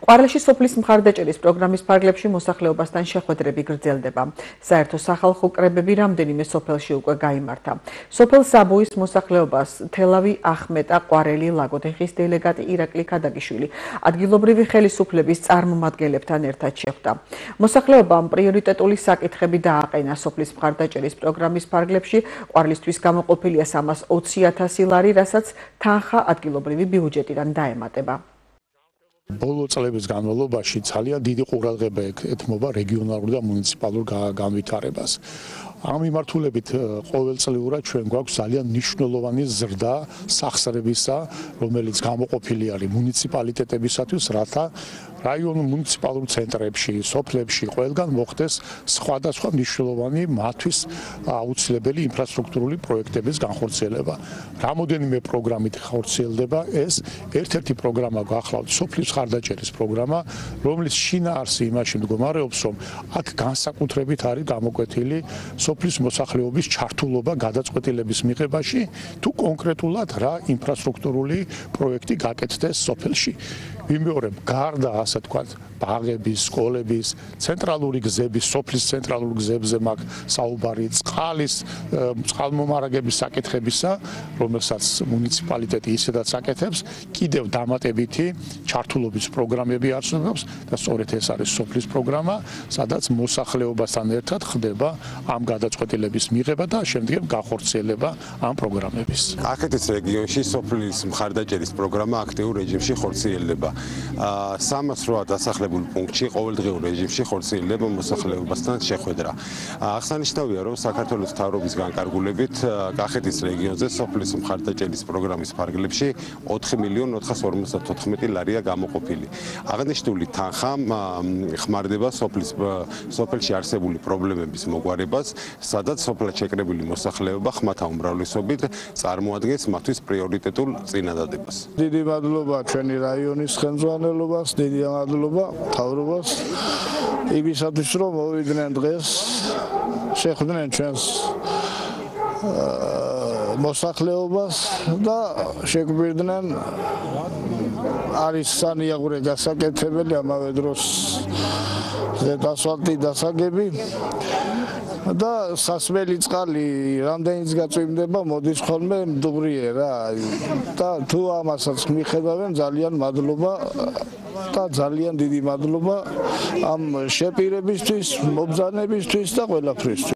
ყვარელში სოფლის მხარდაჭერის პროგრამის ფარგლებში მოსახლეობასთან შეხვედრები გრძელდება. საერთო სახალხო კრებები რამდენიმე სოფელში უკვე გაიმართა. სოფელ საბუის მოსახლეობას თელავი ახმეტა ყვარელი ლაგოდეხის დელეგატი ირაკლი ქადაგიშვილი ადგილობრივი ხელისუფლების წარმომადგენლებთან ერთად შეხვდა. მოსახლეობამ პრიორიტეტული საკითხები დააყენა სოფლის მხარდაჭერის პროგრამის ფარგლებში. ყვარლისთვის გამოყოფილია 320,000 ლარი, რასაც თანხა ადგილობრივი ბიუჯეტიდან დაემატება. ბოლო წლების განმავლობაში ძალიან დიდი ყურადღება ეთმობა რეგიონალურ და მუნიციპალურ განვითარებას. ამ მიმართულებით ყოველწლიურად ჩვენ გვაქვს ძალიან მნიშვნელოვანი ზრდა სახსრებისა, რომელიც გამოყოფილი არის მუნიციპალიტეტებისათვის, რათა რაიონულ მუნიციპალურ ცენტრებში, სოფლებში ყველგან მოხდეს სხვადასხვა მნიშვნელოვანი მათთვის აუცილებელი ინფრასტრუქტურული პროექტების განხორციელება. რამოდენიმე პროგრამით ხორციელდება ეს. ერთ-ერთი პროგრამა გახლავთ სოფლის მხარდაჭერის პროგრამა, რომლის შინაარსი იმაში მდგომარეობს, რომ აქ განსაკუთრებით არის გამოკვეთილი სოფლის მოსახლეობის ჩართულობა გადაწყვეტილების მიღებაში, თუ კონკრეტულად რა ინფრასტრუქტურული პროექტი გაკეთდეს სოფელში. ვიმეორებ, გარდა ასე თქვა, ბაღების, სკოლების, ცენტრალური გზების, სოფლის ცენტრალურ გზებზე მაქვს საუბარი, წყალმომარაგების საკითხებისა, რომელსაც მუნიციპალიტეტი ისედაც აკეთებს, კიდევ დამატებითი ჩართულობის პროგრამები არსებობს და სწორედ ეს არის სოფლის პროგრამა, სადაც მოსახლეობასთან ერთად ხდება ამ გადაწყვეტილების მიღება და შემდგომ განხორციელება ამ პროგრამების. ახეთის რეგიონში სოფლის მხარდაჭერის პროგრამა აქტიურ რეჟიმში ხორციელდება. 308 დასახლებულ პუნქტში ყოველდღიურ რეჟიმში ხორციელდება მოსახლეობასთან შეხვედრა. აღსანიშნავია, რომ საქართველოს მთავრობის განკარგულებით კახეთის რეგიონზე სოფლის მხარდაჭერის პროგრამის ფარგლებში 4,454,000 ლარია გამოყოფილი. აღნიშნული თანხა ხმარდება სოფელში არსებული პრობლემების მოგვარებას, სადაც სოფლად შეკრებილი მოსახლეობა ხმათა უმრავლესობით წარმოადგენს მათთვის პრიორიტეტულ წინადადებას. დიდი მადლობა ჩვენი რაიონის ხელმძღვანელობას, დიდი მადლობა მთავრობას იმისათვის, რომ მოვიდნენ დღეს, შეხვდნენ ჩვენს მოსახლეობას და შეგვირდნენ არის სანიაღურე გასაკეთებელი, ამავე დროს ასფალტი დასაგები და სასმელი წყალი რამდენიც გაწვიმდება, მოდის ხოლმე მდუღრიე რა და თუ ამასაც მიხედავენ, ძალიან მადლობა და ძალიან დიდი მადლობა ამ შეპირებისთვის, მობრძანებისთვის და ყველაფრისთვის.